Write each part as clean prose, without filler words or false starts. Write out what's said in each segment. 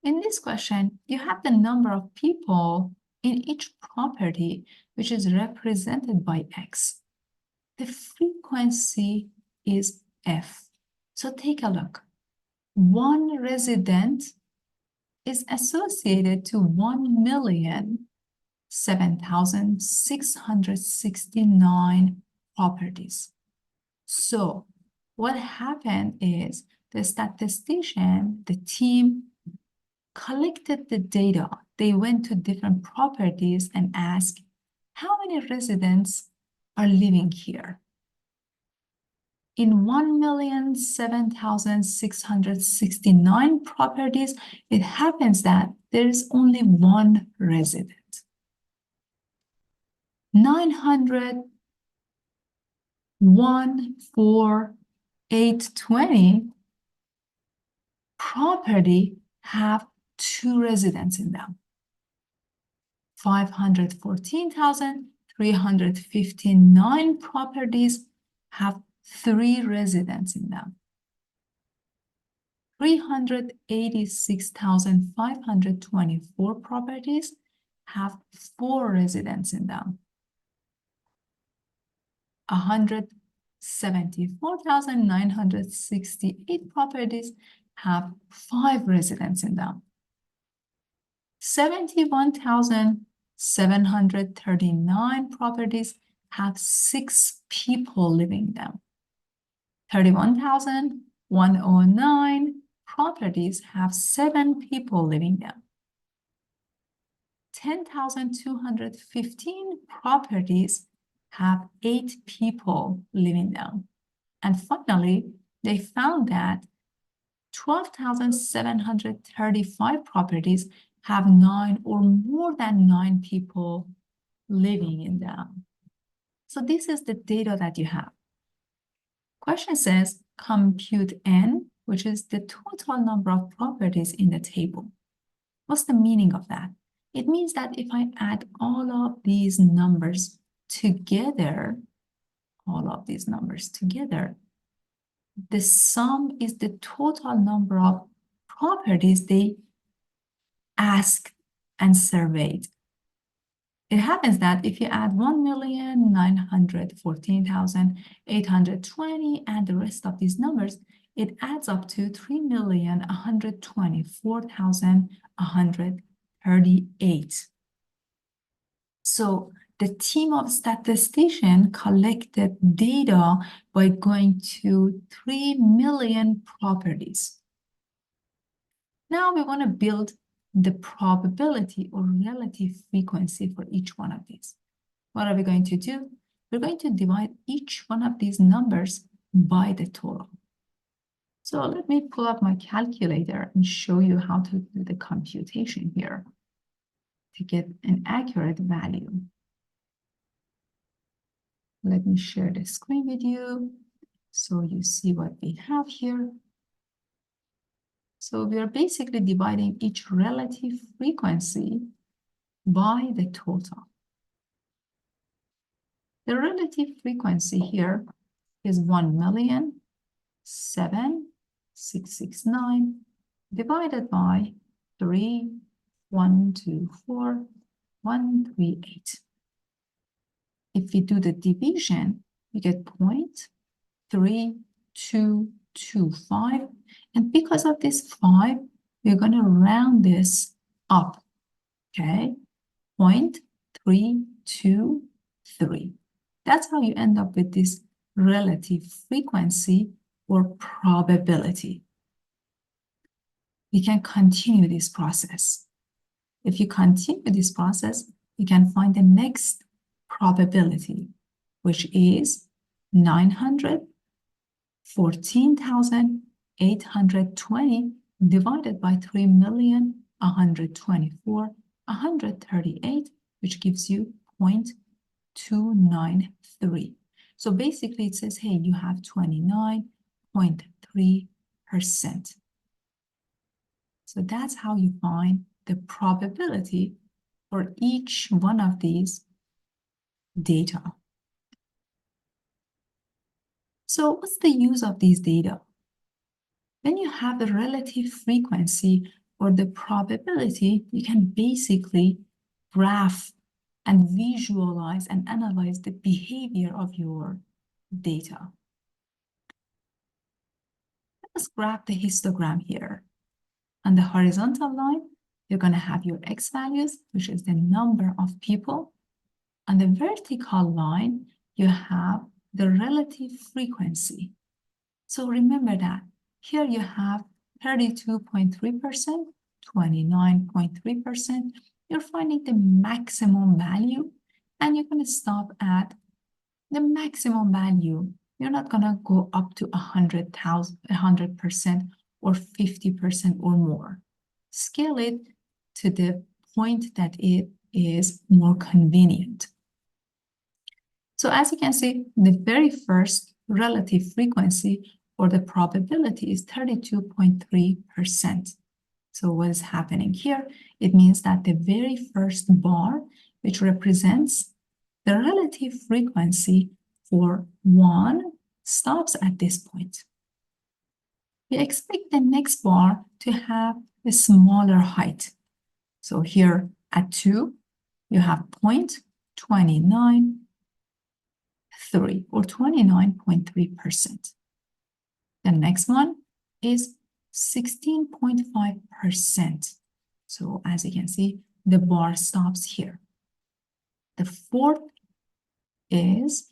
In this question, you have the number of people in each property, which is represented by X. The frequency is F. So take a look. One resident is associated to 1,007,669 properties. So what happened is the statistician, the team, collected the data. They went to different properties and asked, how many residents are living here? In 1,007,669 properties, it happens that there is only one resident. 901,4,820 property have 2 residents in them. 514,359 properties have 3 residents in them. 386,524 properties have 4 residents in them. 174,968 properties have 5 residents in them. 71,739 properties have 6 people living in them. 31,109 properties have 7 people living in them. 10,215 properties have 8 people living in them. And finally, they found that 12,735 properties have 9 or more than 9 people living in them. So this is the data that you have. Question says, compute N, which is the total number of properties in the table. What's the meaning of that? It means that if I add all of these numbers together, the sum is the total number of properties they asked and surveyed. It happens that if you add 1,914,820 and the rest of these numbers, it adds up to 3,124,138. So the team of statisticians collected data by going to 3 million properties. Now we want to build the probability or relative frequency for each one of these. What are we going to do? We're going to divide each one of these numbers by the total. So let me pull up my calculator and show you how to do the computation here to get an accurate value. Let me share the screen with you so you see what we have here. So we are basically dividing each relative frequency by the total. The relative frequency here is 1,007,669 divided by 3,124,138. If we do the division, we get 0.3225. And because of this 5, we're going to round this up, okay? 0.323. That's how you end up with this relative frequency or probability. We can continue this process. If you continue this process, you can find the next probability, which is 914,820 divided by 3,124,138, which gives you 0.293. So basically it says, hey, you have 29.3%. So that's how you find the probability for each one of these data. So what's the use of these data? When you have a relative frequency or the probability, you can basically graph and visualize and analyze the behavior of your data. Let's graph the histogram here. On the horizontal line, you're going to have your x values, which is the number of people. On the vertical line, you have the relative frequency. So remember that here you have 32.3%, 29.3%. You're finding the maximum value, and you're going to stop at the maximum value. You're not going to go up to 100% or 50% or more. Scale it to the point that it is more convenient. So as you can see, the very first relative frequency or the probability is 32.3%. So what is happening here? It means that the very first bar, which represents the relative frequency for 1, stops at this point. We expect the next bar to have a smaller height. So here at 2, you have 0.293 or 29.3%. The next one is 16.5%. So as you can see, the bar stops here. The fourth is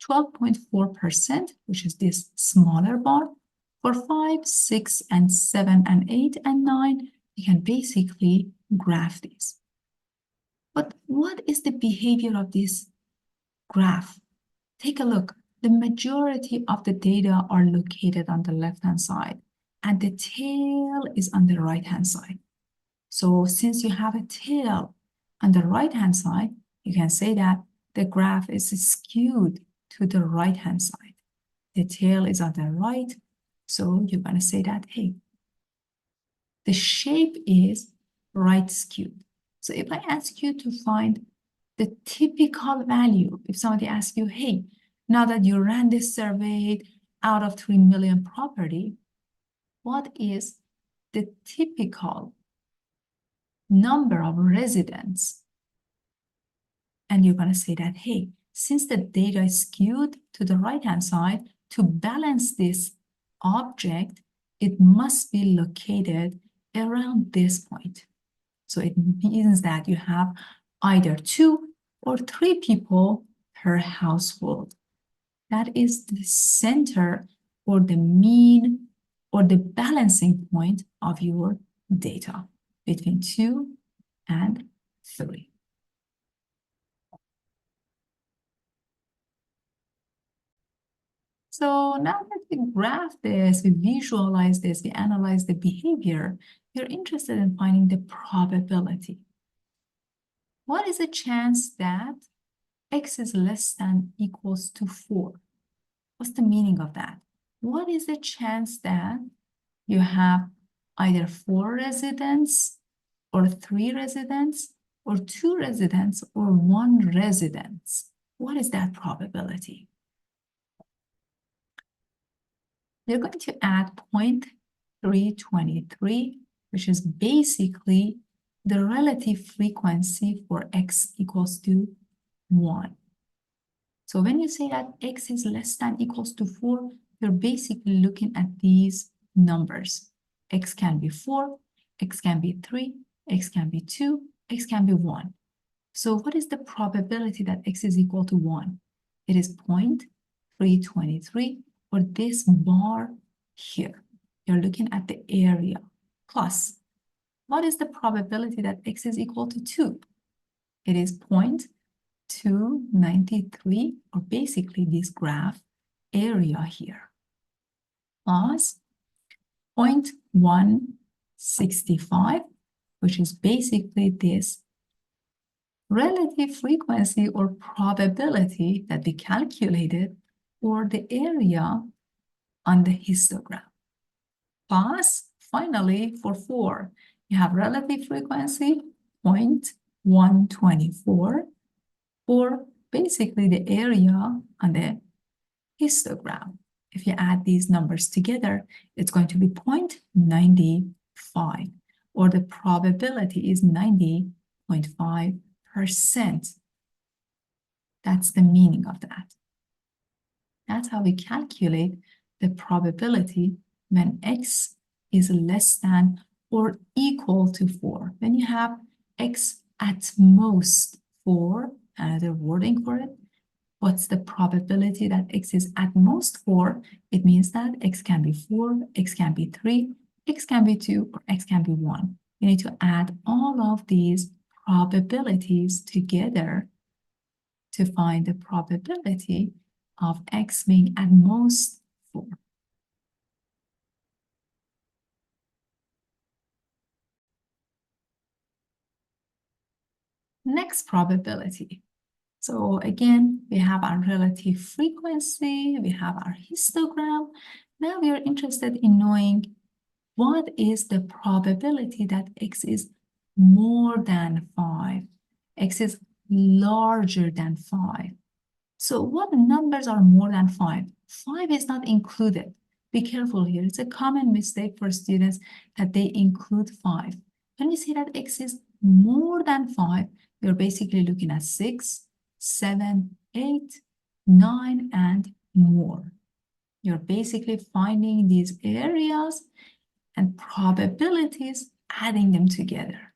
12.4%, which is this smaller bar. For 5, 6, and 7, and 8, and 9, you can basically graph these. But what is the behavior of this graph? Take a look. The majority of the data are located on the left-hand side, and the tail is on the right-hand side. So since you have a tail on the right-hand side, you can say that the graph is skewed to the right-hand side. The tail is on the right, so you're going to say that, hey, the shape is right skewed. So if I ask you to find the typical value, if somebody asks you, hey, now that you ran this survey out of 3 million property, what is the typical number of residents? And you're going to say that, hey, since the data is skewed to the right-hand side, to balance this object, it must be located around this point. So it means that you have either 2 or 3 people per household. That is the center or the mean or the balancing point of your data between 2 and 3. So now that we graph this, we visualize this, we analyze the behavior, you're interested in finding the probability. What is the chance that x is less than equals to 4? What's the meaning of that? What is the chance that you have either 4 residents or 3 residents or 2 residents or 1 residence? What is that probability? You're going to add 0.323, which is basically the relative frequency for x equals to 1. So when you say that x is less than equals to 4, you're basically looking at these numbers. X can be 4, x can be 3, x can be 2, x can be 1. So what is the probability that x is equal to 1? It is 0.323, or this bar here. You're looking at the area. Plus, what is the probability that x is equal to 2? It is 0.293, or basically this graph area here, plus 0.165, which is basically this relative frequency or probability that we calculated for the area on the histogram. Plus, finally, for 4, you have relative frequency 0.124 for basically the area on the histogram. If you add these numbers together, it's going to be 0.95. 5, or the probability is 90.5%. That's the meaning of that. That's how we calculate the probability when x is less than or equal to 4. When you have x at most 4, another wording for it, what's the probability that x is at most 4? It means that x can be 4, x can be 3, x can be 2, or x can be 1. You need to add all of these probabilities together to find the probability of x being at most 4. Next probability. So again, we have our relative frequency, we have our histogram. Now we are interested in knowing what is the probability that x is more than 5, x is larger than 5. So what numbers are more than 5? 5 is not included. Be careful here. It's a common mistake for students that they include 5. When we say that x is more than 5, we're basically looking at 6, 7, 8, 9, and more. You're basically finding these areas and probabilities, adding them together.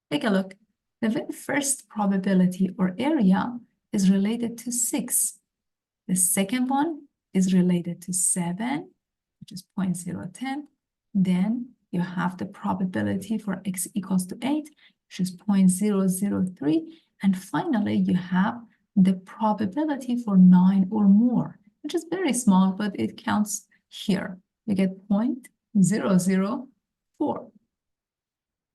Take a look. The very first probability or area is related to 6. The second one is related to 7, which is 0.010. Then you have the probability for x equals to 8, which is 0.003. And finally, you have the probability for 9 or more, which is very small, but it counts here. You get 0.004.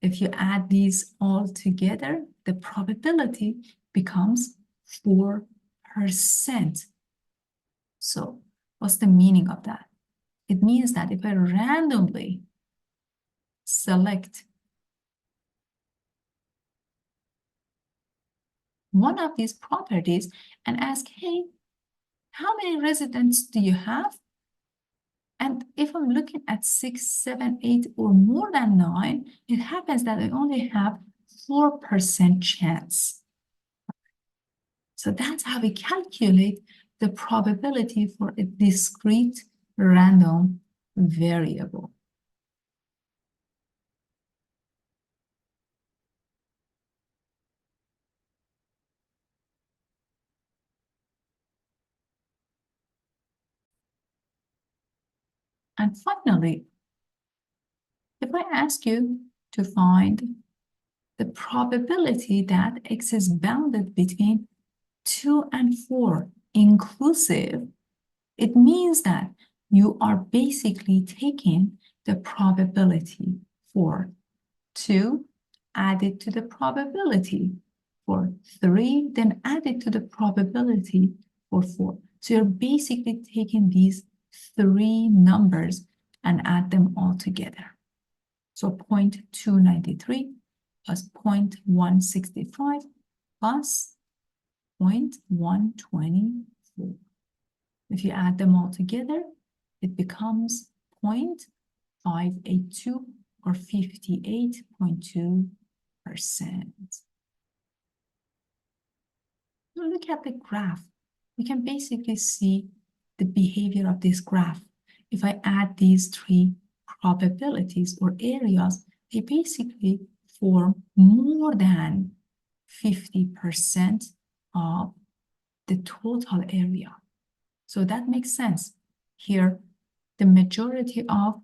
If you add these all together, the probability becomes 4%. So what's the meaning of that? It means that if I randomly select one of these properties and ask, hey, how many residents do you have? And if I'm looking at 6, 7, 8, or more than 9, it happens that I only have 4% chance. So that's how we calculate the probability for a discrete random variable. And finally, if I ask you to find the probability that x is bounded between 2 and 4 inclusive, it means that you are basically taking the probability for 2, add it to the probability for 3, then add it to the probability for 4. So you're basically taking these 3 numbers and add them all together. So 0.293 plus 0.165 plus 0.124. If you add them all together, it becomes 0.582 or 58.2%. Look at the graph. We can basically see the behavior of this graph. If I add these 3 probabilities or areas, they basically form more than 50% of the total area. So that makes sense. Here, the majority of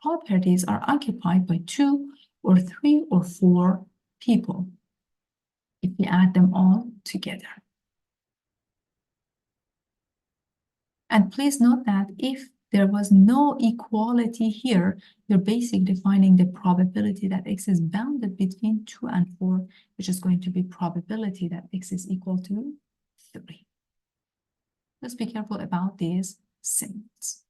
properties are occupied by 2 or 3 or 4 people if we add them all together. And please note that if there was no equality here, you're basically finding the probability that x is bounded between 2 and 4, which is going to be probability that x is equal to 3. Let's be careful about these symbols.